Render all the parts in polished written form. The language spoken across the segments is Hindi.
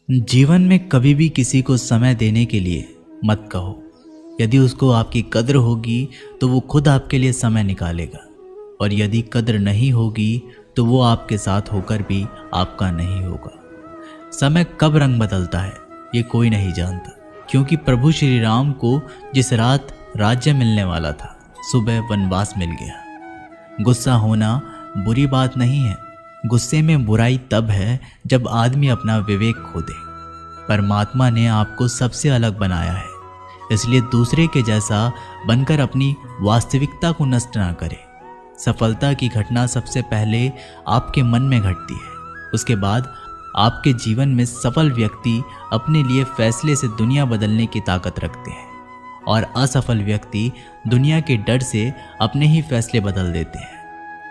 जीवन में कभी भी किसी को समय देने के लिए मत कहो। यदि उसको आपकी कद्र होगी तो वो खुद आपके लिए समय निकालेगा, और यदि कद्र नहीं होगी तो वो आपके साथ होकर भी आपका नहीं होगा। समय कब रंग बदलता है ये कोई नहीं जानता, क्योंकि प्रभु श्री राम को जिस रात राज्य मिलने वाला था, सुबह वनवास मिल गया। गुस्सा होना बुरी बात नहीं है। गुस्से में बुराई तब है जब आदमी अपना विवेक खो दे। परमात्मा ने आपको सबसे अलग बनाया है, इसलिए दूसरे के जैसा बनकर अपनी वास्तविकता को नष्ट ना करें। सफलता की घटना सबसे पहले आपके मन में घटती है, उसके बाद आपके जीवन में सफल व्यक्ति अपने लिए फैसले से दुनिया बदलने की ताकत रखते हैं, और असफल व्यक्ति दुनिया के डर से अपने ही फैसले बदल देते हैं।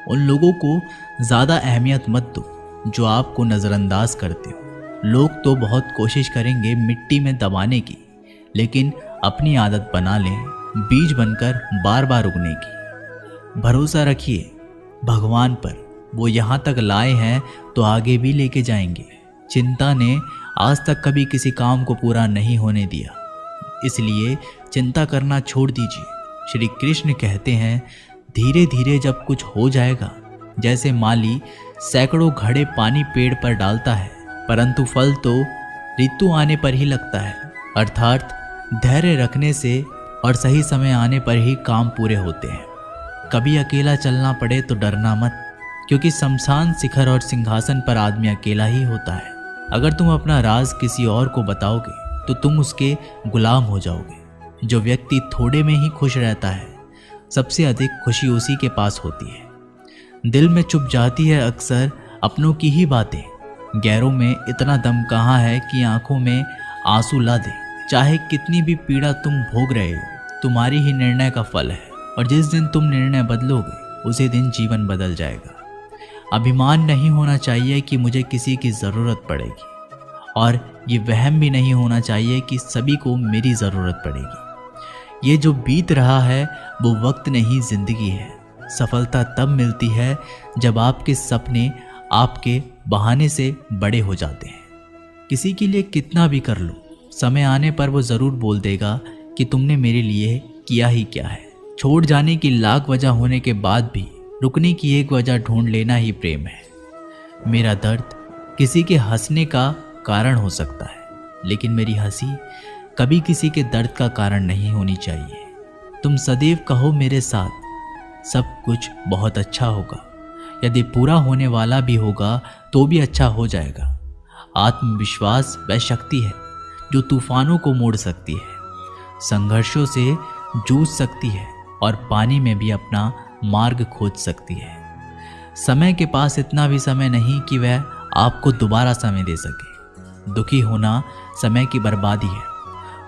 उन लोगों को ज़्यादा अहमियत मत दो जो आपको नज़रअंदाज करते हो। लोग तो बहुत कोशिश करेंगे मिट्टी में दबाने की, लेकिन अपनी आदत बना लें बीज बनकर बार बार उगने की। भरोसा रखिए भगवान पर, वो यहाँ तक लाए हैं तो आगे भी लेके जाएंगे। चिंता ने आज तक कभी किसी काम को पूरा नहीं होने दिया, इसलिए चिंता करना छोड़ दीजिए। श्री कृष्ण कहते हैं, धीरे धीरे जब कुछ हो जाएगा, जैसे माली सैकड़ों घड़े पानी पेड़ पर डालता है, परंतु फल तो ऋतु आने पर ही लगता है। अर्थात धैर्य रखने से और सही समय आने पर ही काम पूरे होते हैं। कभी अकेला चलना पड़े तो डरना मत, क्योंकि शमशान शिखर और सिंहासन पर आदमी अकेला ही होता है। अगर तुम अपना राज किसी और को बताओगे तो तुम उसके गुलाम हो जाओगे। जो व्यक्ति थोड़े में ही खुश रहता है, सबसे अधिक खुशी उसी के पास होती है। दिल में चुप जाती है अक्सर अपनों की ही बातें। गैरों में इतना दम कहाँ है कि आंखों में आंसू ला दे। चाहे कितनी भी पीड़ा तुम भोग रहे हो, तुम्हारी ही निर्णय का फल है, और जिस दिन तुम निर्णय बदलोगे उसी दिन जीवन बदल जाएगा। अभिमान नहीं होना चाहिए कि मुझे किसी की ज़रूरत पड़ेगी, और ये वहम भी नहीं होना चाहिए कि सभी को मेरी ज़रूरत पड़ेगी। ये जो बीत रहा है वो वक्त नहीं, जिंदगी है। सफलता तब मिलती है जब आपके सपने आपके बहाने से बड़े हो जाते हैं। किसी के लिए कितना भी कर लो, समय आने पर वो ज़रूर बोल देगा कि तुमने मेरे लिए किया ही क्या है। छोड़ जाने की लाख वजह होने के बाद भी रुकने की एक वजह ढूंढ लेना ही प्रेम है। मेरा दर्द किसी के हंसने का कारण हो सकता है, लेकिन मेरी हंसी कभी किसी के दर्द का कारण नहीं होनी चाहिए। तुम सदैव कहो मेरे साथ सब कुछ बहुत अच्छा होगा। यदि पूरा होने वाला भी होगा तो भी अच्छा हो जाएगा। आत्मविश्वास वह शक्ति है जो तूफानों को मोड़ सकती है, संघर्षों से जूझ सकती है, और पानी में भी अपना मार्ग खोज सकती है। समय के पास इतना भी समय नहीं कि वह आपको दोबारा समय दे सके। दुखी होना समय की बर्बादी है।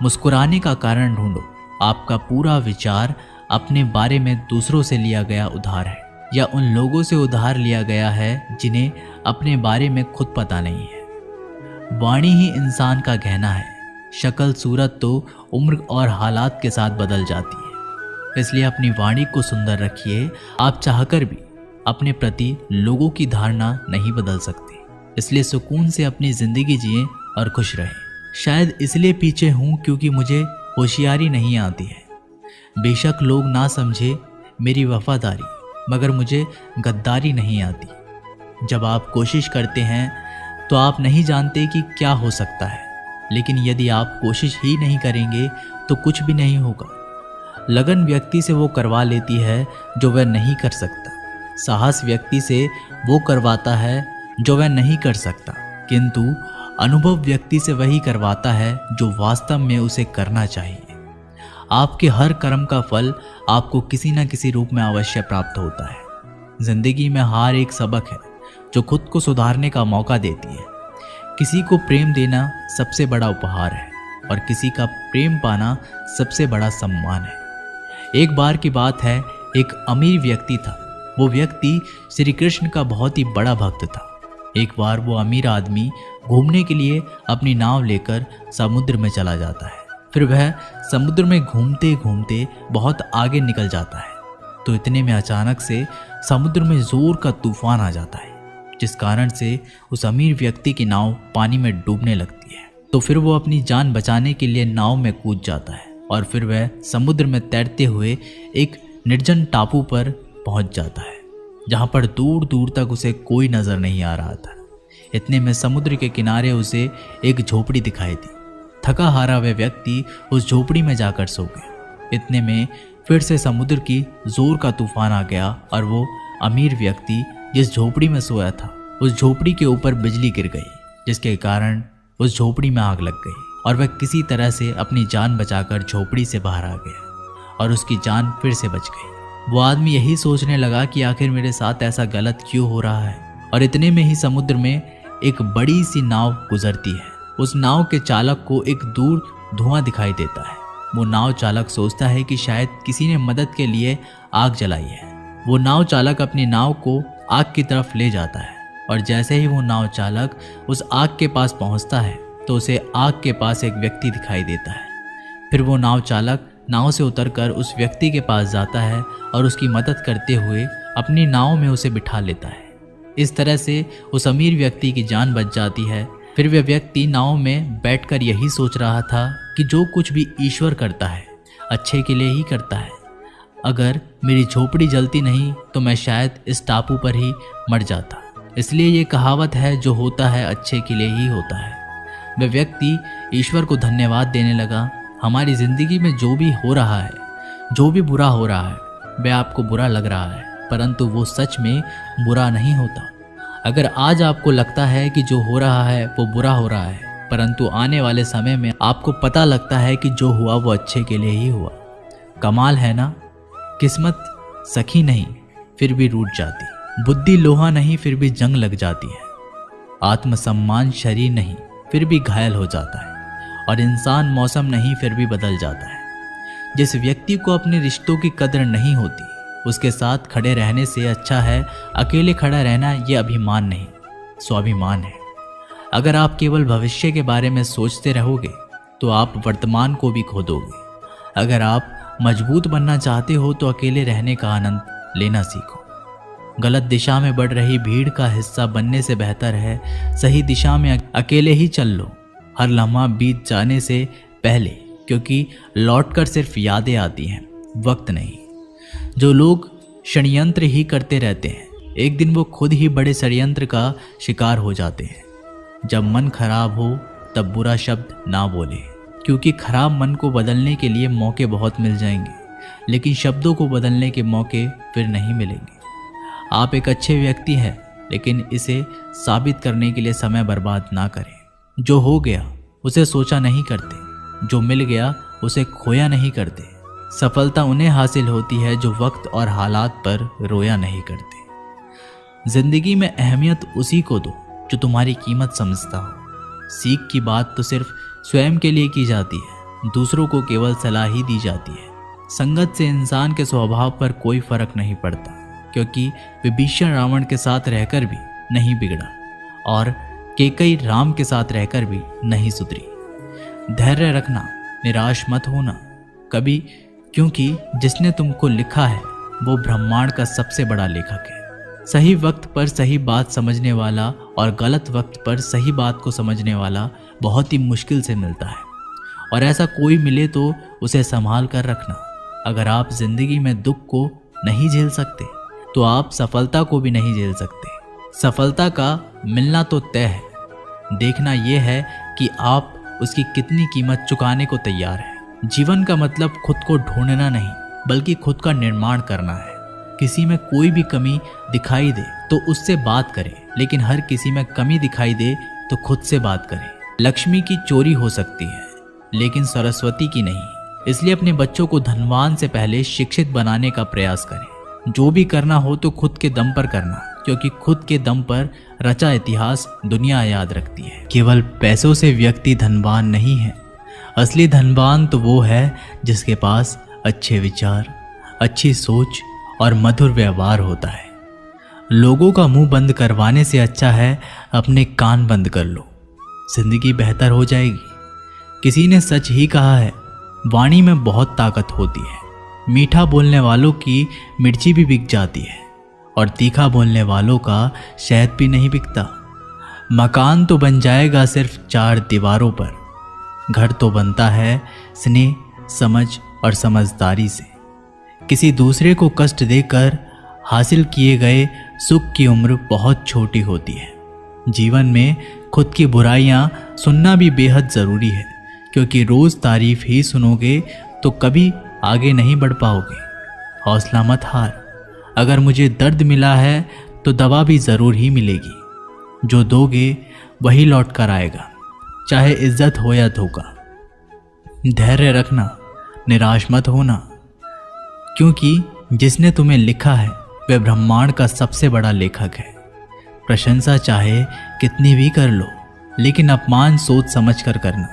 मुस्कुराने का कारण ढूंढो। आपका पूरा विचार अपने बारे में दूसरों से लिया गया उधार है, या उन लोगों से उधार लिया गया है जिन्हें अपने बारे में खुद पता नहीं है। वाणी ही इंसान का गहना है। शक्ल सूरत तो उम्र और हालात के साथ बदल जाती है, इसलिए अपनी वाणी को सुंदर रखिए। आप चाहकर भी अपने प्रति लोगों की धारणा नहीं बदल सकते, इसलिए सुकून से अपनी जिंदगी जिए और खुश रहें। शायद इसलिए पीछे हूँ क्योंकि मुझे होशियारी नहीं आती है। बेशक लोग ना समझे मेरी वफादारी, मगर मुझे गद्दारी नहीं आती। जब आप कोशिश करते हैं तो आप नहीं जानते कि क्या हो सकता है, लेकिन यदि आप कोशिश ही नहीं करेंगे तो कुछ भी नहीं होगा। लगन व्यक्ति से वो करवा लेती है जो वह नहीं कर सकता। साहस व्यक्ति से वो करवाता है जो वह नहीं कर सकता, किंतु अनुभव व्यक्ति से वही करवाता है जो वास्तव में उसे करना चाहिए। आपके हर कर्म का फल आपको किसी न किसी रूप में अवश्य प्राप्त होता है। जिंदगी में हार एक सबक है जो खुद को सुधारने का मौका देती है। किसी को प्रेम देना सबसे बड़ा उपहार है, और किसी का प्रेम पाना सबसे बड़ा सम्मान है। एक बार की बात है, एक अमीर व्यक्ति था। वो व्यक्ति श्री कृष्ण का बहुत ही बड़ा भक्त था। एक बार वो अमीर आदमी घूमने के लिए अपनी नाव लेकर समुद्र में चला जाता है। फिर वह समुद्र में घूमते घूमते बहुत आगे निकल जाता है, तो इतने में अचानक से समुद्र में जोर का तूफान आ जाता है, जिस कारण से उस अमीर व्यक्ति की नाव पानी में डूबने लगती है। तो फिर वो अपनी जान बचाने के लिए नाव में कूद जाता है और फिर वह समुद्र में तैरते हुए एक निर्जन टापू पर पहुंच जाता है, जहां पर दूर दूर तक उसे कोई नजर नहीं आ रहा था। इतने में समुद्र के किनारे उसे एक झोपड़ी दिखाई दी। थका हारा वह व्यक्ति उस झोपड़ी में जाकर सो गया। इतने में फिर से समुद्र की जोर का तूफान आ गया और वो अमीर व्यक्ति जिस झोपड़ी में सोया था उस झोपड़ी के ऊपर बिजली गिर गई, जिसके कारण उस झोपड़ी में आग लग गई और वह किसी तरह से अपनी जान बचाकर झोपड़ी से बाहर आ गया और उसकी जान फिर से बच गई। वो आदमी यही सोचने लगा कि आखिर मेरे साथ ऐसा गलत क्यों हो रहा है। और इतने में ही समुद्र में एक बड़ी सी नाव गुजरती है। उस नाव के चालक को एक दूर धुआं दिखाई देता है। वो नाव चालक सोचता है कि शायद किसी ने मदद के लिए आग जलाई है। वो नाव चालक अपनी नाव को आग की तरफ ले जाता है और जैसे ही वो नाव चालक उस आग के पास पहुंचता है तो उसे आग के पास एक व्यक्ति दिखाई देता है। फिर वो नाव चालक नाव से उतरकर उस व्यक्ति के पास जाता है और उसकी मदद करते हुए अपनी नाव में उसे बिठा लेता है। इस तरह से उस अमीर व्यक्ति की जान बच जाती है। फिर वह व्यक्ति नाव में बैठकर यही सोच रहा था कि जो कुछ भी ईश्वर करता है अच्छे के लिए ही करता है। अगर मेरी झोपड़ी जलती नहीं तो मैं शायद इस टापू पर ही मर जाता। इसलिए ये कहावत है, जो होता है अच्छे के लिए ही होता है। वह व्यक्ति ईश्वर को धन्यवाद देने लगा। हमारी ज़िंदगी में जो भी हो रहा है, जो भी बुरा हो रहा है, वह आपको बुरा लग रहा है, परंतु वो सच में बुरा नहीं होता। अगर आज आपको लगता है कि जो हो रहा है वो बुरा हो रहा है, परंतु आने वाले समय में आपको पता लगता है कि जो हुआ वो अच्छे के लिए ही हुआ। कमाल है ना। किस्मत सखी नहीं फिर भी रूठ जाती, बुद्धि लोहा नहीं फिर भी जंग लग जाती है, आत्मसम्मान शरीर नहीं फिर भी घायल हो जाता है, और इंसान मौसम नहीं फिर भी बदल जाता है। जिस व्यक्ति को अपने रिश्तों की कदर नहीं होती उसके साथ खड़े रहने से अच्छा है अकेले खड़ा रहना। ये अभिमान नहीं, स्वाभिमान है। अगर आप केवल भविष्य के बारे में सोचते रहोगे तो आप वर्तमान को भी खो दोगे। अगर आप मजबूत बनना चाहते हो तो अकेले रहने का आनंद लेना सीखो। गलत दिशा में बढ़ रही भीड़ का हिस्सा बनने से बेहतर है सही दिशा में अकेले ही चल लो, हर लम्हा बीत जाने से पहले, क्योंकि लौटकर सिर्फ यादें आती हैं, वक्त नहीं। जो लोग षड्यंत्र ही करते रहते हैं एक दिन वो खुद ही बड़े षड्यंत्र का शिकार हो जाते हैं। जब मन खराब हो तब बुरा शब्द ना बोले, क्योंकि खराब मन को बदलने के लिए मौके बहुत मिल जाएंगे, लेकिन शब्दों को बदलने के मौके फिर नहीं मिलेंगे। आप एक अच्छे व्यक्ति हैं, लेकिन इसे साबित करने के लिए समय बर्बाद ना करें। जो हो गया उसे सोचा नहीं करते, जो मिल गया उसे खोया नहीं करते। सफलता उन्हें हासिल होती है जो वक्त और हालात पर रोया नहीं करते। जिंदगी में अहमियत उसी को दो जो तुम्हारी कीमत समझता हो। सीख की बात तो सिर्फ स्वयं के लिए की जाती है, दूसरों को केवल सलाह ही दी जाती है। संगत से इंसान के स्वभाव पर कोई फर्क नहीं पड़ता, क्योंकि विभीषण रावण के साथ रहकर भी नहीं बिगड़ा और कैकेयी राम के साथ रहकर भी नहीं सुधरी। धैर्य रखना, निराश मत होना कभी, क्योंकि जिसने तुमको लिखा है वो ब्रह्मांड का सबसे बड़ा लेखक है। सही वक्त पर सही बात समझने वाला और गलत वक्त पर सही बात को समझने वाला बहुत ही मुश्किल से मिलता है, और ऐसा कोई मिले तो उसे संभाल कर रखना। अगर आप जिंदगी में दुख को नहीं झेल सकते तो आप सफलता को भी नहीं झेल सकते। सफलता का मिलना तो तय है, देखना यह है कि आप उसकी कितनी कीमत चुकाने को तैयार हैं। जीवन का मतलब खुद को ढूंढना नहीं, बल्कि खुद का निर्माण करना है। किसी में कोई भी कमी दिखाई दे तो उससे बात करें, लेकिन हर किसी में कमी दिखाई दे तो खुद से बात करें। लक्ष्मी की चोरी हो सकती है, लेकिन सरस्वती की नहीं। इसलिए अपने बच्चों को धनवान से पहले शिक्षित बनाने का प्रयास करें। जो भी करना हो तो खुद के दम पर करना, क्योंकि खुद के दम पर रचा इतिहास दुनिया याद रखती है। केवल पैसों से व्यक्ति धनवान नहीं है, असली धनवान तो वो है जिसके पास अच्छे विचार, अच्छी सोच और मधुर व्यवहार होता है। लोगों का मुंह बंद करवाने से अच्छा है अपने कान बंद कर लो, जिंदगी बेहतर हो जाएगी। किसी ने सच ही कहा है, वाणी में बहुत ताकत होती है। मीठा बोलने वालों की मिर्ची भी बिक जाती है और तीखा बोलने वालों का शहद भी नहीं बिकता। मकान तो बन जाएगा सिर्फ 4 दीवारों पर, घर तो बनता है स्नेह, समझ और समझदारी से। किसी दूसरे को कष्ट देकर हासिल किए गए सुख की उम्र बहुत छोटी होती है। जीवन में खुद की बुराइयां सुनना भी बेहद ज़रूरी है, क्योंकि रोज़ तारीफ ही सुनोगे तो कभी आगे नहीं बढ़ पाओगे। हौसला मत हार। अगर मुझे दर्द मिला है तो दवा भी ज़रूर ही मिलेगी। जो दोगे वही लौट कर आएगा, चाहे इज्जत हो या धोखा। धैर्य रखना, निराश मत होना, क्योंकि जिसने तुम्हें लिखा है वह ब्रह्मांड का सबसे बड़ा लेखक है। प्रशंसा चाहे कितनी भी कर लो, लेकिन अपमान सोच समझ कर करना,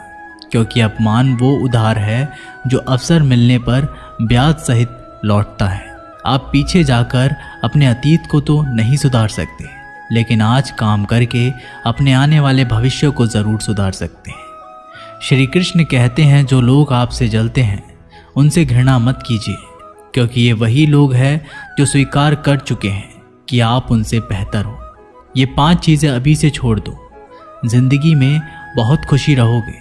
क्योंकि अपमान वो उधार है जो अवसर मिलने पर ब्याज सहित लौटता है। आप पीछे जाकर अपने अतीत को तो नहीं सुधार सकते, लेकिन आज काम करके अपने आने वाले भविष्य को ज़रूर सुधार सकते हैं। श्री कृष्ण कहते हैं, जो लोग आपसे जलते हैं उनसे घृणा मत कीजिए, क्योंकि ये वही लोग हैं जो स्वीकार कर चुके हैं कि आप उनसे बेहतर हो। ये 5 चीज़ें अभी से छोड़ दो। जिंदगी में बहुत खुशी रहोगे।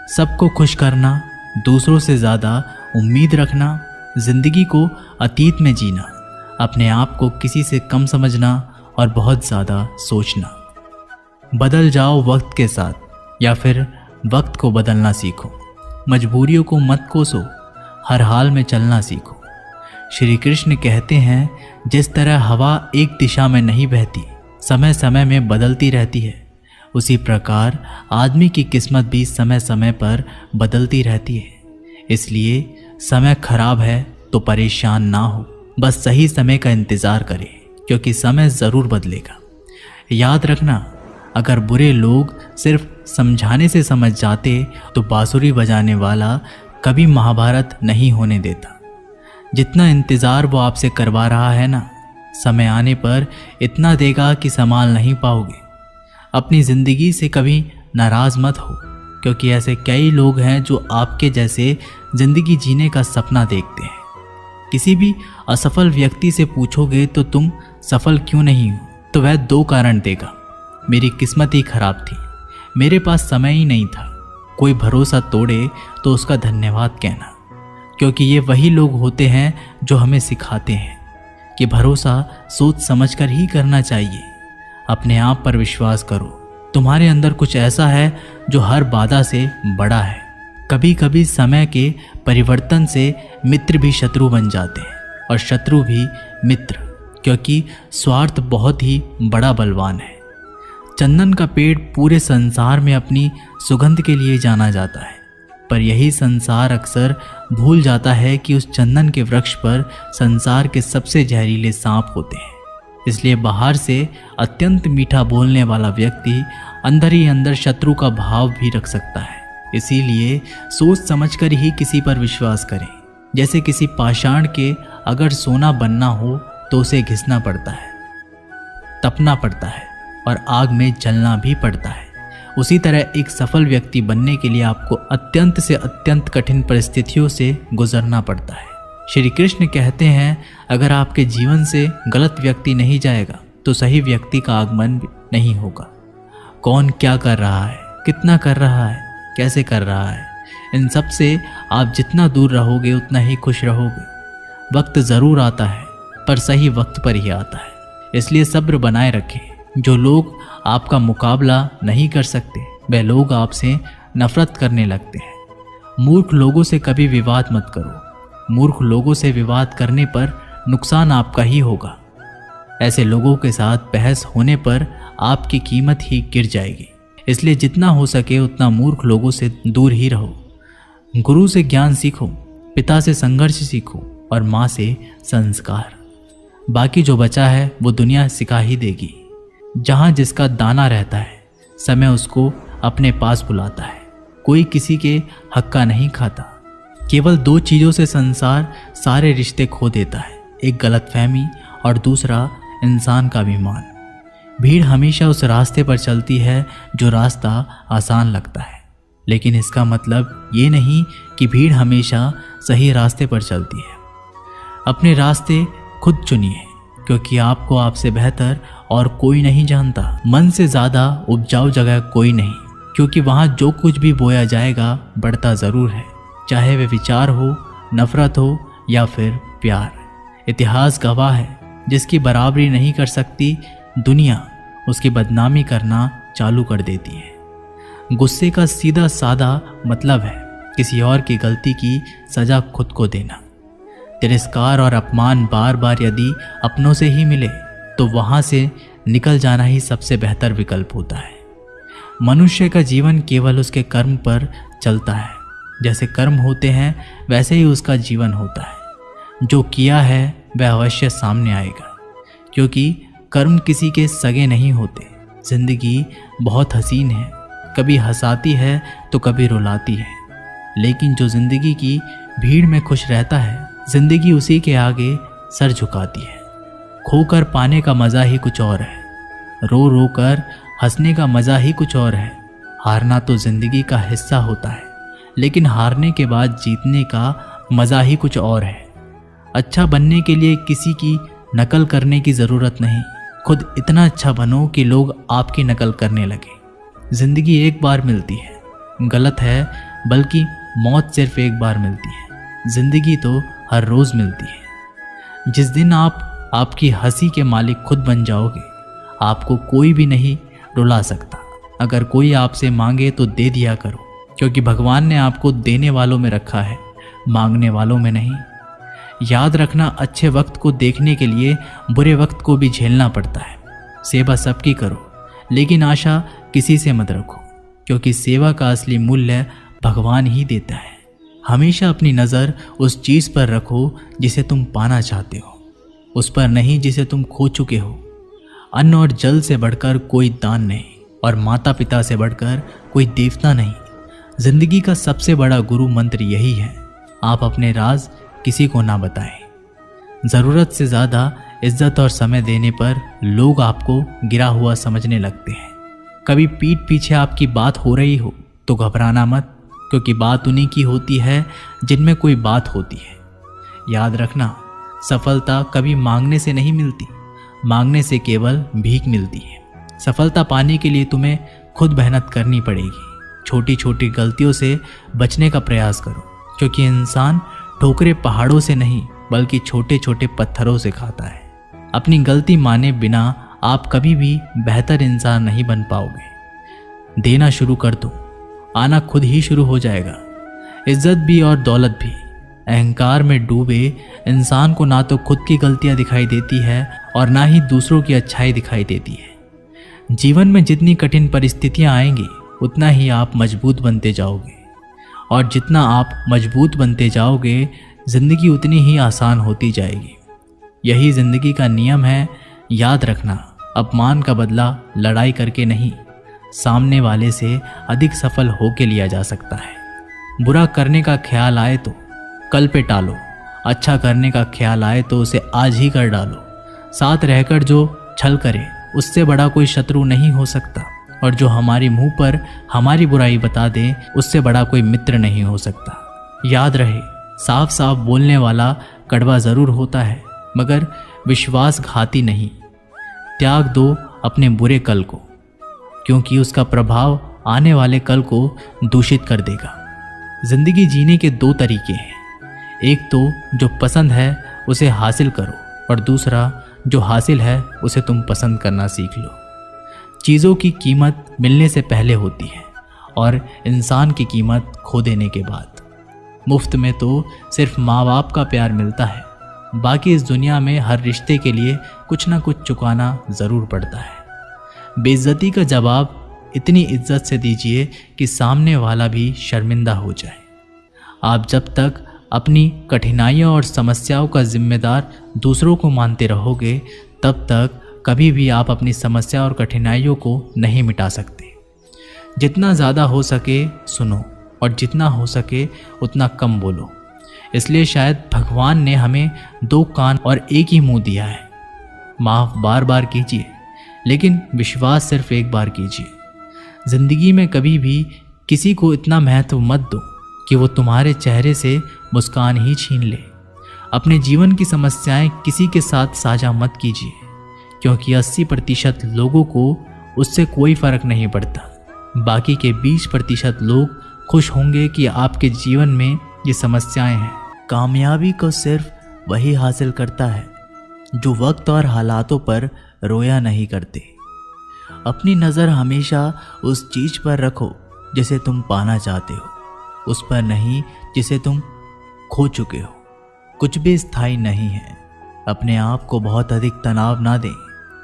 सबको खुश करना, दूसरों से ज़्यादा उम्मीद रखना, जिंदगी को अतीत में जीना, अपने आप को किसी से कम समझना और बहुत ज़्यादा सोचना। बदल जाओ वक्त के साथ, या फिर वक्त को बदलना सीखो। मजबूरियों को मत कोसो, हर हाल में चलना सीखो। श्री कृष्ण कहते हैं, जिस तरह हवा एक दिशा में नहीं बहती, समय समय में बदलती रहती है, उसी प्रकार आदमी की किस्मत भी समय समय पर बदलती रहती है। इसलिए समय खराब है तो परेशान ना हो, बस सही समय का इंतज़ार करें, क्योंकि समय ज़रूर बदलेगा। याद रखना, अगर बुरे लोग सिर्फ समझाने से समझ जाते तो बांसुरी बजाने वाला कभी महाभारत नहीं होने देता। जितना इंतज़ार वो आपसे करवा रहा है ना, समय आने पर इतना देगा कि संभाल नहीं पाओगे। अपनी ज़िंदगी से कभी नाराज़ मत हो, क्योंकि ऐसे कई लोग हैं जो आपके जैसे ज़िंदगी जीने का सपना देखते हैं। किसी भी असफल व्यक्ति से पूछोगे तो तुम सफल क्यों नहीं हो, तो वह 2 कारण देगा। मेरी किस्मत ही खराब थी, मेरे पास समय ही नहीं था। कोई भरोसा तोड़े तो उसका धन्यवाद कहना, क्योंकि ये वही लोग होते हैं जो हमें सिखाते हैं कि भरोसा सोच समझकर ही करना चाहिए। अपने आप पर विश्वास करो। तुम्हारे अंदर कुछ ऐसा है जो हर बाधा से बड़ा है। कभी कभी समय के परिवर्तन से मित्र भी शत्रु बन जाते हैं और शत्रु भी मित्र, क्योंकि स्वार्थ बहुत ही बड़ा बलवान है। चंदन का पेड़ पूरे संसार में अपनी सुगंध के लिए जाना जाता है, पर यही संसार अक्सर भूल जाता है कि उस चंदन के वृक्ष पर संसार के सबसे जहरीले सांप होते हैं। इसलिए बाहर से अत्यंत मीठा बोलने वाला व्यक्ति अंदर ही अंदर शत्रु का भाव भी रख सकता है। इसीलिए सोच समझकर ही किसी पर विश्वास करें। जैसे किसी पाषाण के अगर सोना बनना हो तो उसे घिसना पड़ता है, तपना पड़ता है और आग में जलना भी पड़ता है। उसी तरह एक सफल व्यक्ति बनने के लिए आपको अत्यंत से अत्यंत कठिन परिस्थितियों से गुजरना पड़ता है। श्री कृष्ण कहते हैं, अगर आपके जीवन से गलत व्यक्ति नहीं जाएगा तो सही व्यक्ति का आगमन नहीं होगा। कौन क्या कर रहा है, कितना कर रहा है, कैसे कर रहा है, इन सब से आप जितना दूर रहोगे उतना ही खुश रहोगे। वक्त ज़रूर आता है, पर सही वक्त पर ही आता है। इसलिए सब्र बनाए रखें। जो लोग आपका मुकाबला नहीं कर सकते वह लोग आपसे नफरत करने लगते हैं। मूर्ख लोगों से कभी विवाद मत करो। मूर्ख लोगों से विवाद करने पर नुकसान आपका ही होगा। ऐसे लोगों के साथ बहस होने पर आपकी कीमत ही गिर जाएगी। इसलिए जितना हो सके उतना मूर्ख लोगों से दूर ही रहो। गुरु से ज्ञान सीखो, पिता से संघर्ष सीखो और माँ से संस्कार। बाकी जो बचा है वो दुनिया सिखा ही देगी। जहाँ जिसका दाना रहता है समय उसको अपने पास बुलाता है। कोई किसी के हक का नहीं खाता। केवल 2 चीज़ों से संसार सारे रिश्ते खो देता है, एक गलतफहमी और दूसरा इंसान का अभिमान। भीड़ हमेशा उस रास्ते पर चलती है जो रास्ता आसान लगता है, लेकिन इसका मतलब ये नहीं कि भीड़ हमेशा सही रास्ते पर चलती है। अपने रास्ते खुद चुनिए, क्योंकि आपको आपसे बेहतर और कोई नहीं जानता। मन से ज़्यादा उपजाऊ जगह कोई नहीं। क्योंकि वहाँ जो कुछ भी बोया जाएगा बढ़ता ज़रूर है, चाहे वे विचार हो, नफरत हो या फिर प्यार। इतिहास गवाह है, जिसकी बराबरी नहीं कर सकती दुनिया उसकी बदनामी करना चालू कर देती है। गुस्से का सीधा साधा मतलब है किसी और की गलती की सजा खुद को देना। तिरस्कार और अपमान बार बार यदि अपनों से ही मिले तो वहाँ से निकल जाना ही सबसे बेहतर विकल्प होता है। मनुष्य का जीवन केवल उसके कर्म पर चलता है। जैसे कर्म होते हैं वैसे ही उसका जीवन होता है। जो किया है वह अवश्य सामने आएगा, क्योंकि कर्म किसी के सगे नहीं होते। जिंदगी बहुत हसीन है, कभी हंसाती है तो कभी रुलाती है, लेकिन जो जिंदगी की भीड़ में खुश रहता है, जिंदगी उसी के आगे सर झुकाती है। खोकर पाने का मज़ा ही कुछ और है, रो रो कर हंसने का मज़ा ही कुछ और है। हारना तो जिंदगी का हिस्सा होता है, लेकिन हारने के बाद जीतने का मज़ा ही कुछ और है। अच्छा बनने के लिए किसी की नकल करने की ज़रूरत नहीं, खुद इतना अच्छा बनो कि लोग आपकी नकल करने लगे। ज़िंदगी एक बार मिलती है, गलत है, बल्कि मौत सिर्फ एक बार मिलती है। ज़िंदगी तो हर रोज़ मिलती है। जिस दिन आप आपकी हंसी के मालिक खुद बन जाओगे, आपको कोई भी नहीं रुला सकता। अगर कोई आपसे मांगे तो दे दिया करो, क्योंकि भगवान ने आपको देने वालों में रखा है, मांगने वालों में नहीं। याद रखना, अच्छे वक्त को देखने के लिए बुरे वक्त को भी झेलना पड़ता है। सेवा सबकी करो, लेकिन आशा किसी से मत रखो, क्योंकि सेवा का असली मूल्य भगवान ही देता है। हमेशा अपनी नज़र उस चीज़ पर रखो जिसे तुम पाना चाहते हो, उस पर नहीं जिसे तुम खो चुके हो। अन्न और जल से बढ़कर कोई दान नहीं, और माता पिता से बढ़कर कोई देवता नहीं। जिंदगी का सबसे बड़ा गुरु मंत्र यही है, आप अपने राज किसी को ना बताएं। ज़रूरत से ज़्यादा इज्जत और समय देने पर लोग आपको गिरा हुआ समझने लगते हैं। कभी पीठ पीछे आपकी बात हो रही हो तो घबराना मत, क्योंकि बात उन्हीं की होती है जिनमें कोई बात होती है। याद रखना, सफलता कभी मांगने से नहीं मिलती, मांगने से केवल भीख मिलती है। सफलता पाने के लिए तुम्हें खुद मेहनत करनी पड़ेगी। छोटी छोटी गलतियों से बचने का प्रयास करो, क्योंकि इंसान ठोकरे पहाड़ों से नहीं बल्कि छोटे छोटे पत्थरों से खाता है। अपनी गलती माने बिना आप कभी भी बेहतर इंसान नहीं बन पाओगे। देना शुरू कर दो, आना खुद ही शुरू हो जाएगा। इज्जत भी और दौलत भी। अहंकार में डूबे इंसान को ना तो खुद की गलतियां दिखाई देती है और ना ही दूसरों की अच्छाई दिखाई देती है। जीवन में जितनी कठिन परिस्थितियां आएंगी उतना ही आप मजबूत बनते जाओगे, और जितना आप मजबूत बनते जाओगे जिंदगी उतनी ही आसान होती जाएगी। यही जिंदगी का नियम है। याद रखना, अपमान का बदला लड़ाई करके नहीं, सामने वाले से अधिक सफल होके लिया जा सकता है। बुरा करने का ख्याल आए तो कल पे टालो, अच्छा करने का ख्याल आए तो उसे आज ही कर डालो। साथ रहकर जो छल करे उससे बड़ा कोई शत्रु नहीं हो सकता, और जो हमारे मुंह पर हमारी बुराई बता दे उससे बड़ा कोई मित्र नहीं हो सकता। याद रहे, साफ साफ बोलने वाला कड़वा ज़रूर होता है, मगर विश्वासघाती नहीं। त्याग दो अपने बुरे कल को, क्योंकि उसका प्रभाव आने वाले कल को दूषित कर देगा। जिंदगी जीने के दो तरीके हैं, एक तो जो पसंद है उसे हासिल करो, और दूसरा जो हासिल है उसे तुम पसंद करना सीख लो। चीज़ों की कीमत मिलने से पहले होती है, और इंसान की कीमत खो देने के बाद। मुफ्त में तो सिर्फ माँ बाप का प्यार मिलता है, बाकी इस दुनिया में हर रिश्ते के लिए कुछ ना कुछ चुकाना ज़रूर पड़ता है। बेइज्जती का जवाब इतनी इज्जत से दीजिए कि सामने वाला भी शर्मिंदा हो जाए। आप जब तक अपनी कठिनाइयों और समस्याओं का जिम्मेदार दूसरों को मानते रहोगे, तब तक कभी भी आप अपनी समस्या और कठिनाइयों को नहीं मिटा सकते। जितना ज़्यादा हो सके सुनो, और जितना हो सके उतना कम बोलो। इसलिए शायद भगवान ने हमें दो कान और एक ही मुंह दिया है। माफ़ बार बार कीजिए, लेकिन विश्वास सिर्फ एक बार कीजिए। ज़िंदगी में कभी भी किसी को इतना महत्व मत दो कि वो तुम्हारे चेहरे से मुस्कान ही छीन ले। अपने जीवन की समस्याएं किसी के साथ साझा मत कीजिए, क्योंकि 80% लोगों को उससे कोई फ़र्क नहीं पड़ता। बाकी के 20% लोग खुश होंगे कि आपके जीवन में ये समस्याएं हैं। कामयाबी को सिर्फ वही हासिल करता है जो वक्त और हालातों पर रोया नहीं करते। अपनी नज़र हमेशा उस चीज़ पर रखो जिसे तुम पाना चाहते हो, उस पर नहीं जिसे तुम खो चुके हो। कुछ भी स्थायी नहीं है। अपने आप को बहुत अधिक तनाव ना दें,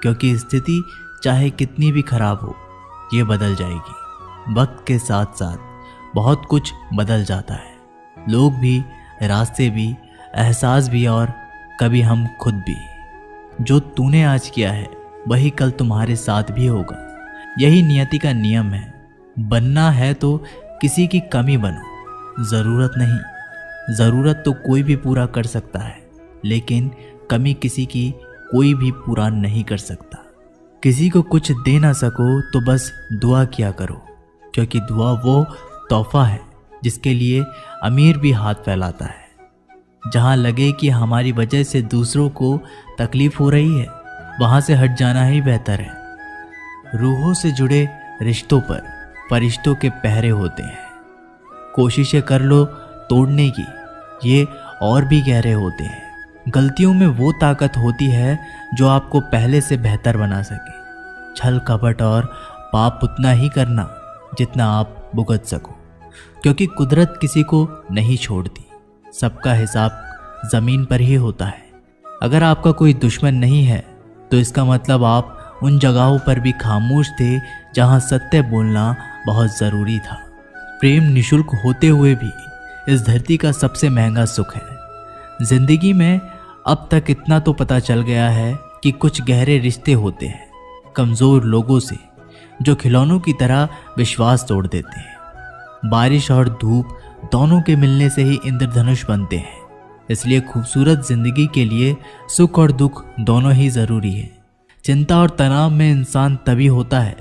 क्योंकि स्थिति चाहे कितनी भी खराब हो, ये बदल जाएगी। वक्त के साथ साथ बहुत कुछ बदल जाता है, लोग भी, रास्ते भी, एहसास भी और कभी हम खुद भी। जो तूने आज किया है वही कल तुम्हारे साथ भी होगा। यही नियति का नियम है। बनना है तो किसी की कमी बनो, ज़रूरत नहीं। ज़रूरत तो कोई भी पूरा कर सकता है, लेकिन कमी किसी की कोई भी पूरा नहीं कर सकता। किसी को कुछ दे ना सको तो बस दुआ किया करो, क्योंकि दुआ वो तोहफा है जिसके लिए अमीर भी हाथ फैलाता है। जहाँ लगे कि हमारी वजह से दूसरों को तकलीफ हो रही है, वहाँ से हट जाना ही बेहतर है। रूहों से जुड़े रिश्तों पर फरिश्तों के पहरे होते हैं। कोशिशें कर लो तोड़ने की, ये और भी गहरे होते हैं। गलतियों में वो ताकत होती है जो आपको पहले से बेहतर बना सके। छल कपट और पाप उतना ही करना जितना आप भुगत सको, क्योंकि कुदरत किसी को नहीं छोड़ती। सबका हिसाब ज़मीन पर ही होता है। अगर आपका कोई दुश्मन नहीं है तो इसका मतलब आप उन जगहों पर भी खामोश थे जहां सत्य बोलना बहुत ज़रूरी था। प्रेम निशुल्क होते हुए भी इस धरती का सबसे महंगा सुख है। जिंदगी में अब तक इतना तो पता चल गया है कि कुछ गहरे रिश्ते होते हैं कमज़ोर लोगों से, जो खिलौनों की तरह विश्वास तोड़ देते हैं। बारिश और धूप दोनों के मिलने से ही इंद्रधनुष बनते हैं। इसलिए खूबसूरत जिंदगी के लिए सुख और दुख दोनों ही ज़रूरी है। चिंता और तनाव में इंसान तभी होता है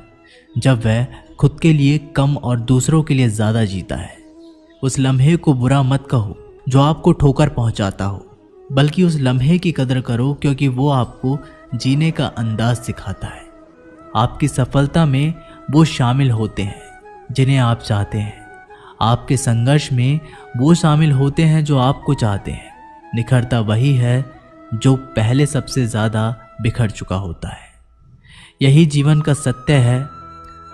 जब वह खुद के लिए कम और दूसरों के लिए ज़्यादा जीता है। उस लम्हे को बुरा मत कहो जो आपको ठोकर पहुंचाता हो, बल्कि उस लम्हे की कदर करो, क्योंकि वो आपको जीने का अंदाज सिखाता है। आपकी सफलता में वो शामिल होते हैं जिन्हें आप चाहते हैं। आपके संघर्ष में वो शामिल होते हैं जो आपको चाहते हैं। निखरता वही है जो पहले सबसे ज़्यादा बिखर चुका होता है। यही जीवन का सत्य है।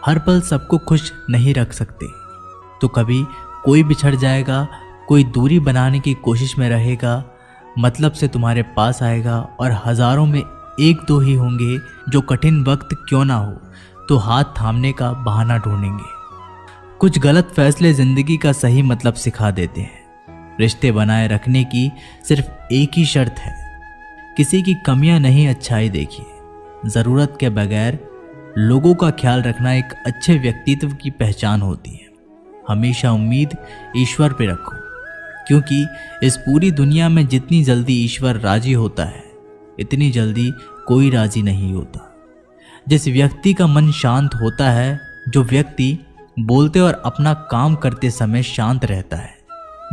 हर पल सबको खुश नहीं रख सकते, तो कभी कोई बिछड़ जाएगा, कोई दूरी बनाने की कोशिश में रहेगा, मतलब से तुम्हारे पास आएगा, और हज़ारों में एक दो ही होंगे जो कठिन वक्त क्यों ना हो तो हाथ थामने का बहाना ढूंढेंगे। कुछ गलत फैसले ज़िंदगी का सही मतलब सिखा देते हैं। रिश्ते बनाए रखने की सिर्फ एक ही शर्त है, किसी की कमियां नहीं अच्छाई देखिए। ज़रूरत के बगैर लोगों का ख्याल रखना एक अच्छे व्यक्तित्व की पहचान होती है। हमेशा उम्मीद ईश्वर पे रखो, क्योंकि इस पूरी दुनिया में जितनी जल्दी ईश्वर राजी होता है, इतनी जल्दी कोई राजी नहीं होता। जिस व्यक्ति का मन शांत होता है, जो व्यक्ति बोलते और अपना काम करते समय शांत रहता है,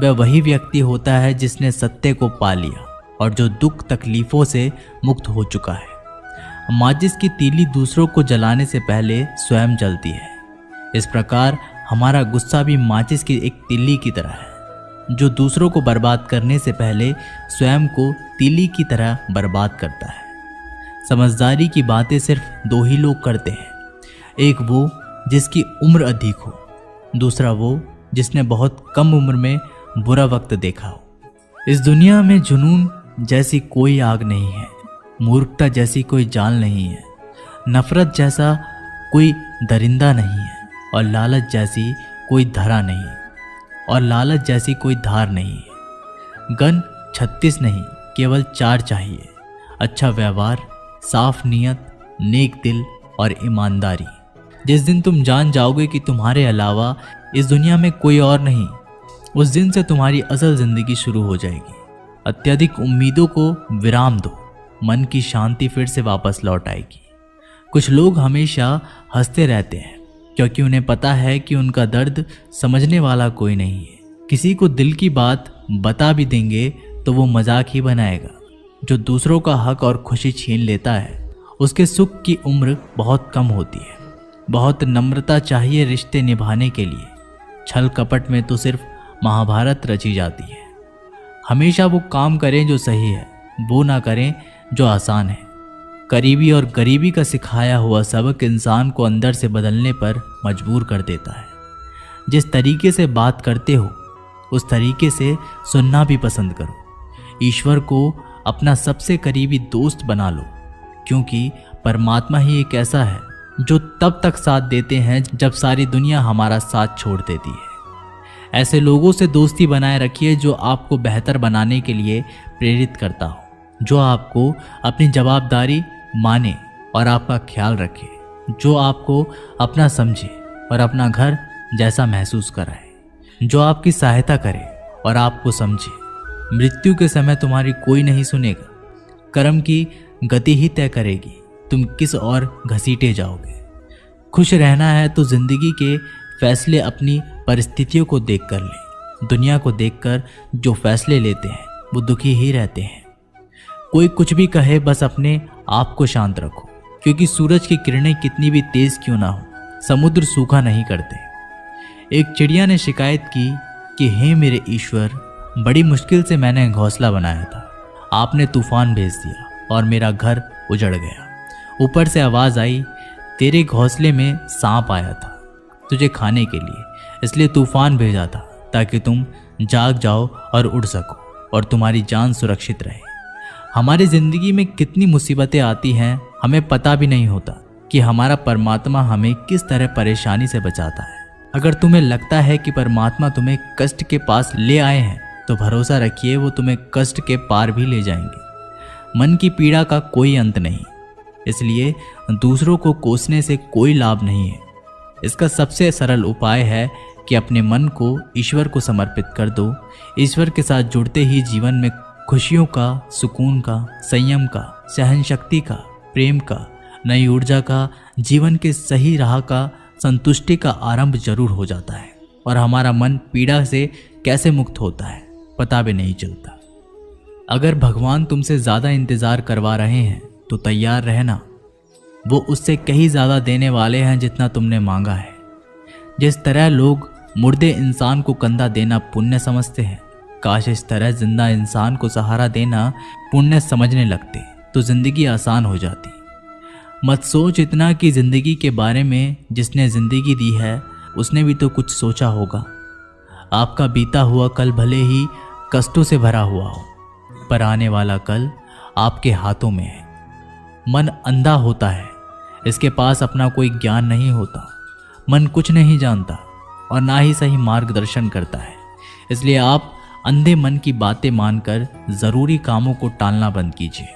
वह वही व्यक्ति होता है जिसने सत्य को पा लिया और जो दुख तकलीफों से मुक्त हो चुका है। माचिस की तीली दूसरों को जलाने से पहले स्वयं जलती है। इस प्रकार हमारा गुस्सा भी माचिस की एक तीली की तरह है, जो दूसरों को बर्बाद करने से पहले स्वयं को तीली की तरह बर्बाद करता है। समझदारी की बातें सिर्फ दो ही लोग करते हैं, एक वो जिसकी उम्र अधिक हो, दूसरा वो जिसने बहुत कम उम्र में बुरा वक्त देखा हो। इस दुनिया में जुनून जैसी कोई आग नहीं है, मूर्खता जैसी कोई जाल नहीं है, नफरत जैसा कोई दरिंदा नहीं है, और लालच जैसी कोई धार नहीं है। गन 36 नहीं, केवल 4 चाहिए। अच्छा व्यवहार, साफ नीयत, नेक दिल और ईमानदारी। जिस दिन तुम जान जाओगे कि तुम्हारे अलावा इस दुनिया में कोई और नहीं, उस दिन से तुम्हारी असल जिंदगी शुरू हो जाएगी। अत्यधिक उम्मीदों को विराम दो, मन की शांति फिर से वापस लौट आएगी। कुछ लोग हमेशा हंसते रहते हैं क्योंकि उन्हें पता है कि उनका दर्द समझने वाला कोई नहीं है। किसी को दिल की बात बता भी देंगे तो वो मजाक ही बनाएगा। जो दूसरों का हक और खुशी छीन लेता है, उसके सुख की उम्र बहुत कम होती है। बहुत नम्रता चाहिए रिश्ते निभाने के लिए। छल कपट में तो सिर्फ महाभारत रची जाती है। हमेशा वो काम करें जो सही है, वो ना करें जो आसान है। करीबी और गरीबी का सिखाया हुआ सबक इंसान को अंदर से बदलने पर मजबूर कर देता है। जिस तरीके से बात करते हो उस तरीके से सुनना भी पसंद करो। ईश्वर को अपना सबसे करीबी दोस्त बना लो, क्योंकि परमात्मा ही एक ऐसा है जो तब तक साथ देते हैं जब सारी दुनिया हमारा साथ छोड़ देती है। ऐसे लोगों से दोस्ती बनाए रखिए जो आपको बेहतर बनाने के लिए प्रेरित करता हो, जो आपको अपनी जवाबदारी माने और आपका ख्याल रखे, जो आपको अपना समझे और अपना घर जैसा महसूस कराए, जो आपकी सहायता करे और आपको समझे। मृत्यु के समय तुम्हारी कोई नहीं सुनेगा। कर्म की गति ही तय करेगी तुम किस ओर घसीटे जाओगे। खुश रहना है तो जिंदगी के फैसले अपनी परिस्थितियों को देखकर ले। दुनिया को देखकर जो फैसले लेते हैं वो दुखी ही रहते हैं। कोई कुछ भी कहे, बस अपने आप को शांत रखो, क्योंकि सूरज की किरणें कितनी भी तेज क्यों ना हो, समुद्र सूखा नहीं करते। एक चिड़िया ने शिकायत की कि हे मेरे ईश्वर, बड़ी मुश्किल से मैंने घोंसला बनाया था, आपने तूफान भेज दिया और मेरा घर उजड़ गया। ऊपर से आवाज आई, तेरे घोंसले में सांप आया था तुझे खाने के लिए, इसलिए तूफान भेजा था ताकि तुम जाग जाओ और उड़ सको और तुम्हारी जान सुरक्षित रहे। हमारी जिंदगी में कितनी मुसीबतें आती हैं, हमें पता भी नहीं होता कि हमारा परमात्मा हमें किस तरह परेशानी से बचाता है। अगर तुम्हें लगता है कि परमात्मा तुम्हें कष्ट के पास ले आए हैं तो भरोसा रखिए वो तुम्हें कष्ट के पार भी ले जाएंगे। मन की पीड़ा का कोई अंत नहीं, इसलिए दूसरों को कोसने से कोई लाभ नहीं है। इसका सबसे सरल उपाय है कि अपने मन को ईश्वर को समर्पित कर दो। ईश्वर के साथ जुड़ते ही जीवन में खुशियों का, सुकून का, संयम का, सहन शक्ति का, प्रेम का, नई ऊर्जा का, जीवन के सही राह का, संतुष्टि का आरंभ जरूर हो जाता है और हमारा मन पीड़ा से कैसे मुक्त होता है पता भी नहीं चलता। अगर भगवान तुमसे ज़्यादा इंतज़ार करवा रहे हैं तो तैयार रहना, वो उससे कहीं ज़्यादा देने वाले हैं जितना तुमने मांगा है। जिस तरह लोग मुर्दे इंसान को कंधा देना पुण्य समझते हैं, काश इस तरह जिंदा इंसान को सहारा देना पुण्य समझने लगते तो ज़िंदगी आसान हो जाती। मत सोच इतना कि ज़िंदगी के बारे में जिसने ज़िंदगी दी है उसने भी तो कुछ सोचा होगा। आपका बीता हुआ कल भले ही कष्टों से भरा हुआ हो, पर आने वाला कल आपके हाथों में है। मन अंधा होता है, इसके पास अपना कोई ज्ञान नहीं होता। मन कुछ नहीं जानता और ना ही सही मार्गदर्शन करता है, इसलिए आप अंधे मन की बातें मानकर ज़रूरी कामों को टालना बंद कीजिए।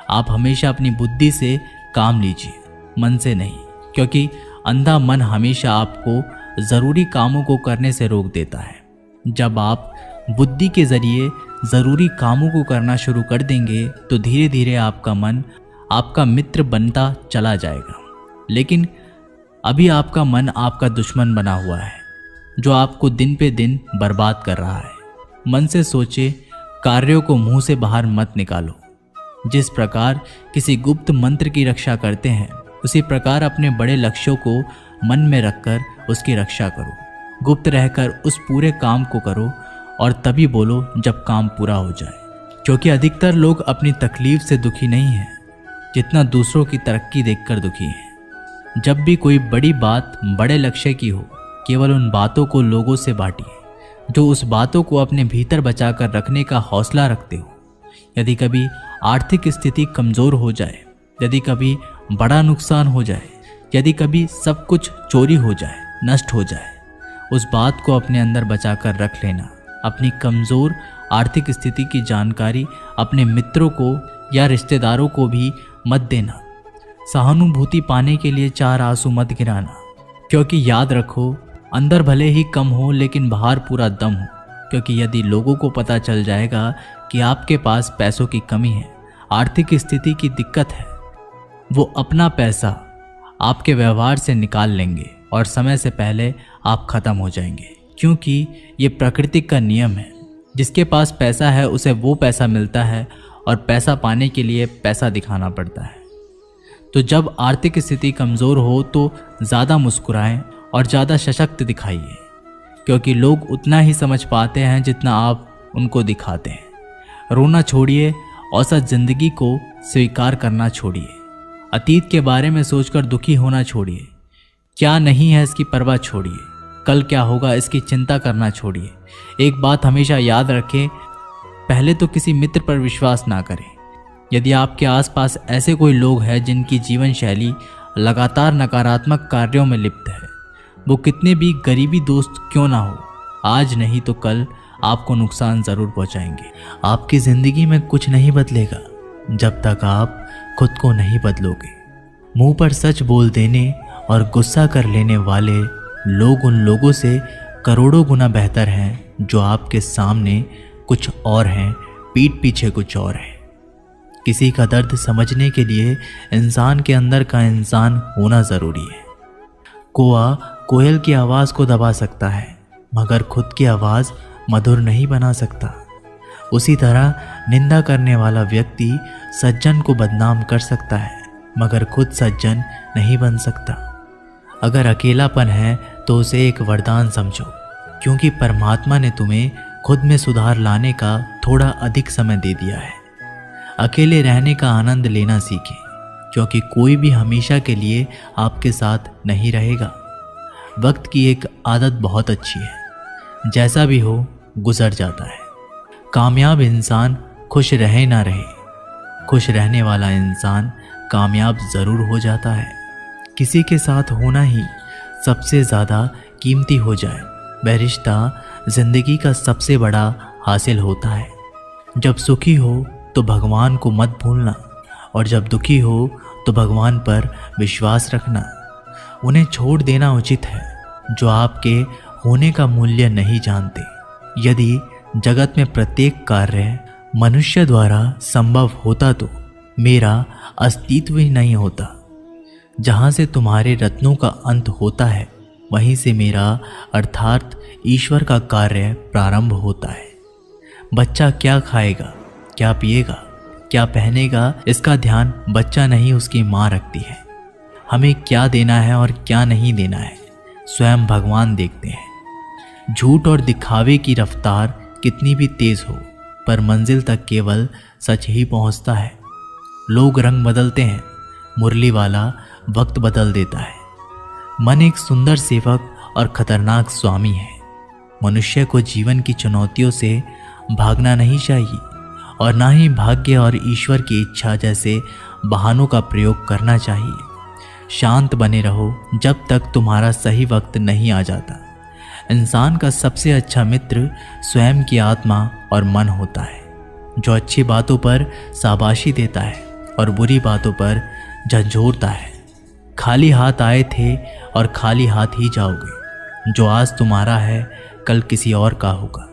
आप हमेशा अपनी बुद्धि से काम लीजिए, मन से नहीं, क्योंकि अंधा मन हमेशा आपको ज़रूरी कामों को करने से रोक देता है। जब आप बुद्धि के ज़रिए ज़रूरी कामों को करना शुरू कर देंगे तो धीरे धीरे आपका मन आपका मित्र बनता चला जाएगा। लेकिन अभी आपका मन आपका दुश्मन बना हुआ है, जो आपको दिन पे दिन बर्बाद कर रहा है। मन से सोचे, कार्यों को मुंह से बाहर मत निकालो। जिस प्रकार किसी गुप्त मंत्र की रक्षा करते हैं, उसी प्रकार अपने बड़े लक्ष्यों को मन में रखकर उसकी रक्षा करो। गुप्त रहकर उस पूरे काम को करो और तभी बोलो जब काम पूरा हो जाए, क्योंकि अधिकतर लोग अपनी तकलीफ से दुखी नहीं हैं जितना दूसरों की तरक्की देखकर दुखी हैं। जब भी कोई बड़ी बात बड़े लक्ष्य की हो, केवल उन बातों को लोगों से बांटिए जो उस बातों को अपने भीतर बचाकर रखने का हौसला रखते हो। यदि कभी आर्थिक स्थिति कमज़ोर हो जाए, यदि कभी बड़ा नुकसान हो जाए, यदि कभी सब कुछ चोरी हो जाए, नष्ट हो जाए, उस बात को अपने अंदर बचाकर रख लेना। अपनी कमज़ोर आर्थिक स्थिति की जानकारी अपने मित्रों को या रिश्तेदारों को भी मत देना। सहानुभूति पाने के लिए 4 आंसू मत गिराना, क्योंकि याद रखो, अंदर भले ही कम हो लेकिन बाहर पूरा दम हो। क्योंकि यदि लोगों को पता चल जाएगा कि आपके पास पैसों की कमी है, आर्थिक स्थिति की दिक्कत है, वो अपना पैसा आपके व्यवहार से निकाल लेंगे और समय से पहले आप खत्म हो जाएंगे। क्योंकि ये प्रकृति का नियम है, जिसके पास पैसा है उसे वो पैसा मिलता है और पैसा पाने के लिए पैसा दिखाना पड़ता है। तो जब आर्थिक स्थिति कमज़ोर हो तो ज़्यादा मुस्कुराएं और ज़्यादा सशक्त दिखाइए, क्योंकि लोग उतना ही समझ पाते हैं जितना आप उनको दिखाते हैं। रोना छोड़िए, औसत ज़िंदगी को स्वीकार करना छोड़िए, अतीत के बारे में सोचकर दुखी होना छोड़िए, क्या नहीं है इसकी परवाह छोड़िए, कल क्या होगा इसकी चिंता करना छोड़िए। एक बात हमेशा याद रखें, पहले तो किसी मित्र पर विश्वास ना करें। यदि आपके आसपास ऐसे कोई लोग हैं जिनकी जीवन शैली लगातार नकारात्मक कार्यों में लिप्त है, वो कितने भी गरीबी दोस्त क्यों ना हो, आज नहीं तो कल आपको नुकसान ज़रूर पहुंचाएंगे। आपकी ज़िंदगी में कुछ नहीं बदलेगा जब तक आप खुद को नहीं बदलोगे। मुंह पर सच बोल देने और गुस्सा कर लेने वाले लोग उन लोगों से करोड़ों गुना बेहतर हैं जो आपके सामने कुछ और हैं, पीठ पीछे कुछ और है। किसी का दर्द समझने के लिए इंसान के अंदर का इंसान होना ज़रूरी है। कौआ कोयल की आवाज़ को दबा सकता है, मगर खुद की आवाज़ मधुर नहीं बना सकता। उसी तरह निंदा करने वाला व्यक्ति सज्जन को बदनाम कर सकता है, मगर खुद सज्जन नहीं बन सकता। अगर अकेलापन है तो उसे एक वरदान समझो, क्योंकि परमात्मा ने तुम्हें खुद में सुधार लाने का थोड़ा अधिक समय दे दिया है। अकेले रहने का आनंद लेना सीखें, क्योंकि कोई भी हमेशा के लिए आपके साथ नहीं रहेगा। वक्त की एक आदत बहुत अच्छी है, जैसा भी हो गुजर जाता है। कामयाब इंसान खुश रहे ना रहे, खुश रहने वाला इंसान कामयाब ज़रूर हो जाता है। किसी के साथ होना ही सबसे ज़्यादा कीमती हो जाए, वह रिश्ता ज़िंदगी का सबसे बड़ा हासिल होता है। जब सुखी हो तो भगवान को मत भूलना, और जब दुखी हो तो भगवान पर विश्वास रखना। उन्हें छोड़ देना उचित है जो आपके होने का मूल्य नहीं जानते। यदि जगत में प्रत्येक कार्य मनुष्य द्वारा संभव होता तो मेरा अस्तित्व ही नहीं होता। जहाँ से तुम्हारे रत्नों का अंत होता है, वहीं से मेरा अर्थात ईश्वर का कार्य प्रारंभ होता है। बच्चा क्या खाएगा, क्या पिएगा, क्या पहनेगा, इसका ध्यान बच्चा नहीं उसकी माँ रखती है। हमें क्या देना है और क्या नहीं देना है स्वयं भगवान देखते हैं। झूठ और दिखावे की रफ्तार कितनी भी तेज हो, पर मंजिल तक केवल सच ही पहुंचता है। लोग रंग बदलते हैं, मुरली वाला वक्त बदल देता है। मन एक सुंदर सेवक और खतरनाक स्वामी है। मनुष्य को जीवन की चुनौतियों से भागना नहीं चाहिए, और ना ही भाग्य और ईश्वर की इच्छा जैसे बहानों का प्रयोग करना चाहिए। शांत बने रहो जब तक तुम्हारा सही वक्त नहीं आ जाता। इंसान का सबसे अच्छा मित्र स्वयं की आत्मा और मन होता है, जो अच्छी बातों पर शाबाशी देता है और बुरी बातों पर झंझोरता है। खाली हाथ आए थे और खाली हाथ ही जाओगे। जो आज तुम्हारा है कल किसी और का होगा।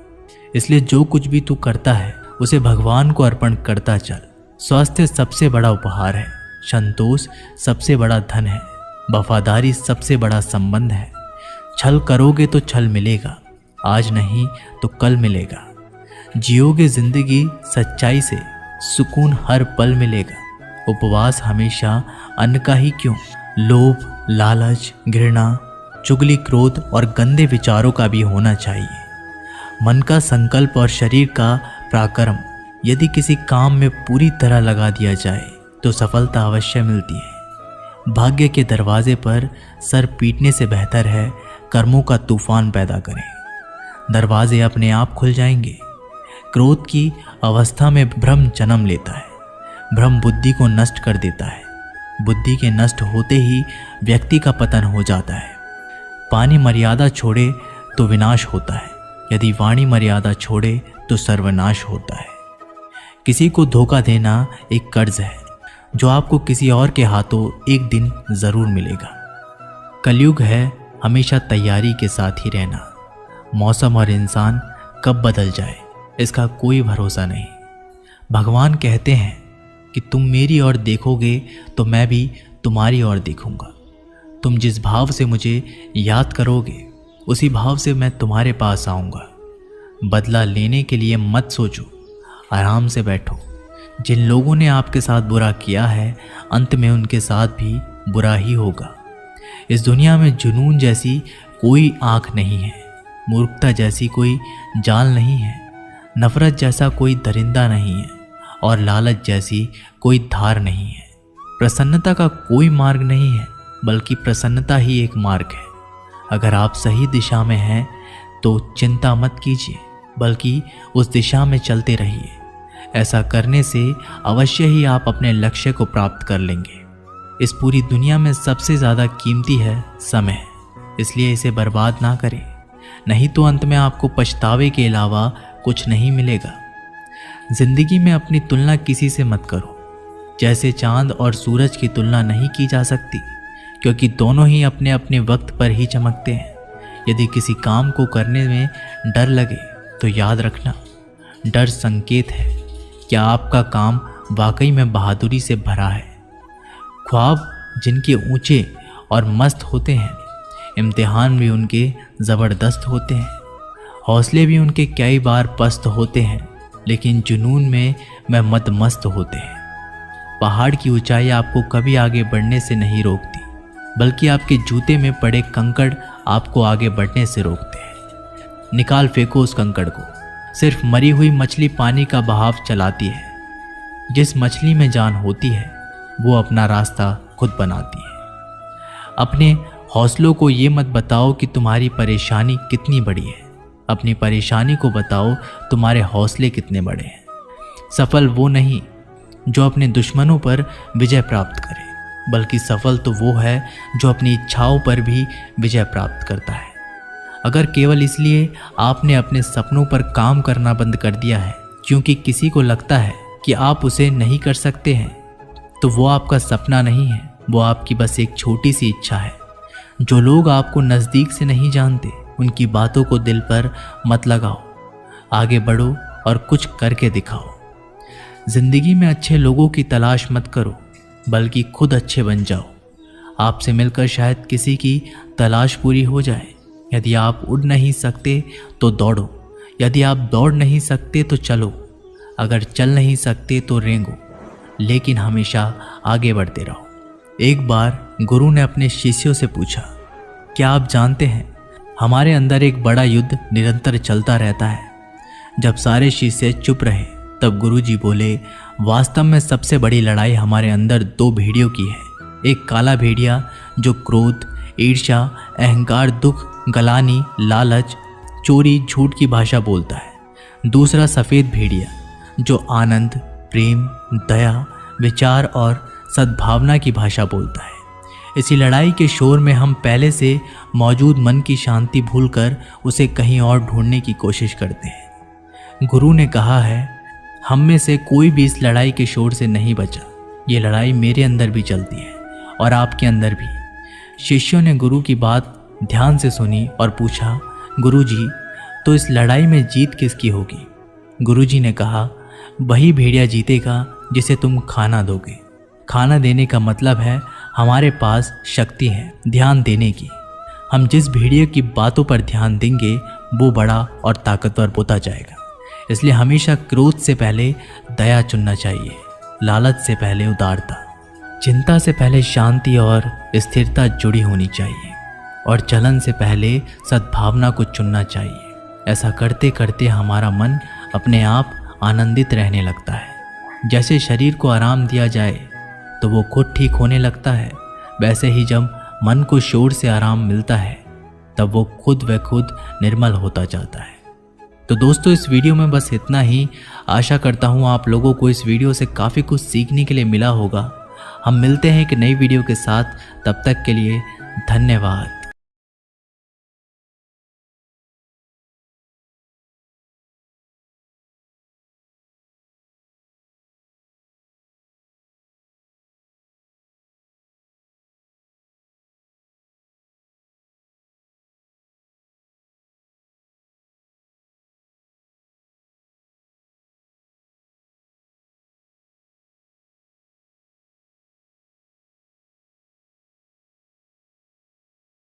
इसलिए जो कुछ भी तू करता है उसे भगवान को अर्पण करता चल। स्वास्थ्य सबसे बड़ा उपहार है, संतोष सबसे बड़ा धन है, वफादारी सबसे बड़ा संबंध है। छल करोगे तो छल मिलेगा, आज नहीं तो कल मिलेगा। जियोगे जिंदगी सच्चाई से, सुकून हर पल मिलेगा। उपवास हमेशा अन्न का ही क्यों, लोभ, लालच, घृणा, चुगली, क्रोध और गंदे विचारों का भी होना चाहिए। मन का संकल्प और शरीर का पराक्रम यदि किसी काम में पूरी तरह लगा दिया जाए तो सफलता अवश्य मिलती है। भाग्य के दरवाजे पर सर पीटने से बेहतर है कर्मों का तूफान पैदा करें। दरवाजे अपने आप खुल जाएंगे। क्रोध की अवस्था में भ्रम जन्म लेता है। भ्रम बुद्धि को नष्ट कर देता है। बुद्धि के नष्ट होते ही व्यक्ति का पतन हो जाता है। पानी मर्यादा छोड़े तो विनाश होता है, यदि वाणी मर्यादा छोड़े तो सर्वनाश होता है। किसी को धोखा देना एक कर्ज है जो आपको किसी और के हाथों एक दिन जरूर मिलेगा। कलयुग है हमेशा तैयारी के साथ ही रहना। मौसम और इंसान कब बदल जाए इसका कोई भरोसा नहीं। भगवान कहते हैं कि तुम मेरी ओर देखोगे तो मैं भी तुम्हारी ओर देखूंगा। तुम जिस भाव से मुझे याद करोगे उसी भाव से मैं तुम्हारे पास आऊँगा। बदला लेने के लिए मत सोचो, आराम से बैठो। जिन लोगों ने आपके साथ बुरा किया है अंत में उनके साथ भी बुरा ही होगा। इस दुनिया में जुनून जैसी कोई आँख नहीं है, मूर्खता जैसी कोई जाल नहीं है, नफरत जैसा कोई दरिंदा नहीं है और लालच जैसी कोई धार नहीं है। प्रसन्नता का कोई मार्ग नहीं है, बल्कि प्रसन्नता ही एक मार्ग है। अगर आप सही दिशा में हैं तो चिंता मत कीजिए, बल्कि उस दिशा में चलते रहिए। ऐसा करने से अवश्य ही आप अपने लक्ष्य को प्राप्त कर लेंगे। इस पूरी दुनिया में सबसे ज़्यादा कीमती है समय, इसलिए इसे बर्बाद ना करें, नहीं तो अंत में आपको पछतावे के अलावा कुछ नहीं मिलेगा। जिंदगी में अपनी तुलना किसी से मत करो। जैसे चांद और सूरज की तुलना नहीं की जा सकती, क्योंकि दोनों ही अपने अपने वक्त पर ही चमकते हैं। यदि किसी काम को करने में डर लगे तो याद रखना, डर संकेत है कि आपका काम वाकई में बहादुरी से भरा है। ख्वाब जिनके ऊंचे और मस्त होते हैं, इम्तिहान भी उनके ज़बरदस्त होते हैं, हौसले भी उनके कई बार पस्त होते हैं, लेकिन जुनून में मदमस्त होते हैं। पहाड़ की ऊंचाई आपको कभी आगे बढ़ने से नहीं रोकती, बल्कि आपके जूते में पड़े कंकड़ आपको आगे बढ़ने से रोकते हैं। निकाल फेंको उस कंकड़ को। सिर्फ मरी हुई मछली पानी का बहाव चलाती है। जिस मछली में जान होती है वो अपना रास्ता खुद बनाती है। अपने हौसलों को ये मत बताओ कि तुम्हारी परेशानी कितनी बड़ी है, अपनी परेशानी को बताओ तुम्हारे हौसले कितने बड़े हैं। सफल वो नहीं जो अपने दुश्मनों पर विजय प्राप्त करे, बल्कि सफल तो वो है जो अपनी इच्छाओं पर भी विजय प्राप्त करता है। अगर केवल इसलिए आपने अपने सपनों पर काम करना बंद कर दिया है क्योंकि किसी को लगता है कि आप उसे नहीं कर सकते हैं, तो वो आपका सपना नहीं है, वो आपकी बस एक छोटी सी इच्छा है। जो लोग आपको नज़दीक से नहीं जानते, उनकी बातों को दिल पर मत लगाओ। आगे बढ़ो और कुछ करके दिखाओ। जिंदगी में अच्छे लोगों की तलाश मत करो, बल्कि खुद अच्छे बन जाओ। आपसे मिलकर शायद किसी की तलाश पूरी हो जाए। यदि आप उड़ नहीं सकते तो दौड़ो, यदि आप दौड़ नहीं सकते तो चलो, अगर चल नहीं सकते तो रेंगो, लेकिन हमेशा आगे बढ़ते रहो। एक बार गुरु ने अपने शिष्यों से पूछा, क्या आप जानते हैं हमारे अंदर एक बड़ा युद्ध निरंतर चलता रहता है। जब सारे शिष्य चुप रहे तब गुरुजी बोले, वास्तव में सबसे बड़ी लड़ाई हमारे अंदर दो भेड़ियों की है। एक काला भेड़िया जो क्रोध, ईर्ष्या, अहंकार, दुख, गलानी, लालच, चोरी, झूठ की भाषा बोलता है। दूसरा सफ़ेद भेड़िया जो आनंद, प्रेम, दया, विचार और सद्भावना की भाषा बोलता है। इसी लड़ाई के शोर में हम पहले से मौजूद मन की शांति भूलकर उसे कहीं और ढूंढने की कोशिश करते हैं। गुरु ने कहा है, हम में से कोई भी इस लड़ाई के शोर से नहीं बचा। ये लड़ाई मेरे अंदर भी चलती है और आपके अंदर भी। शिष्यों ने गुरु की बात ध्यान से सुनी और पूछा, गुरुजी, तो इस लड़ाई में जीत किसकी होगी? गुरुजी ने कहा, वही भेड़िया जीतेगा जिसे तुम खाना दोगे। खाना देने का मतलब है हमारे पास शक्ति है ध्यान देने की। हम जिस भेड़िए की बातों पर ध्यान देंगे वो बड़ा और ताकतवर होता जाएगा। इसलिए हमेशा क्रोध से पहले दया चुनना चाहिए, लालच से पहले उदारता, चिंता से पहले शांति और स्थिरता जुड़ी होनी चाहिए, और जलन से पहले सद्भावना को चुनना चाहिए। ऐसा करते करते हमारा मन अपने आप आनंदित रहने लगता है। जैसे शरीर को आराम दिया जाए तो वो खुद ठीक होने लगता है, वैसे ही जब मन को शोर से आराम मिलता है तब वो खुद व खुद निर्मल होता जाता है। तो दोस्तों, इस वीडियो में बस इतना ही। आशा करता हूँ आप लोगों को इस वीडियो से काफ़ी कुछ सीखने के लिए मिला होगा। हम मिलते हैं एक नई वीडियो के साथ, तब तक के लिए धन्यवाद।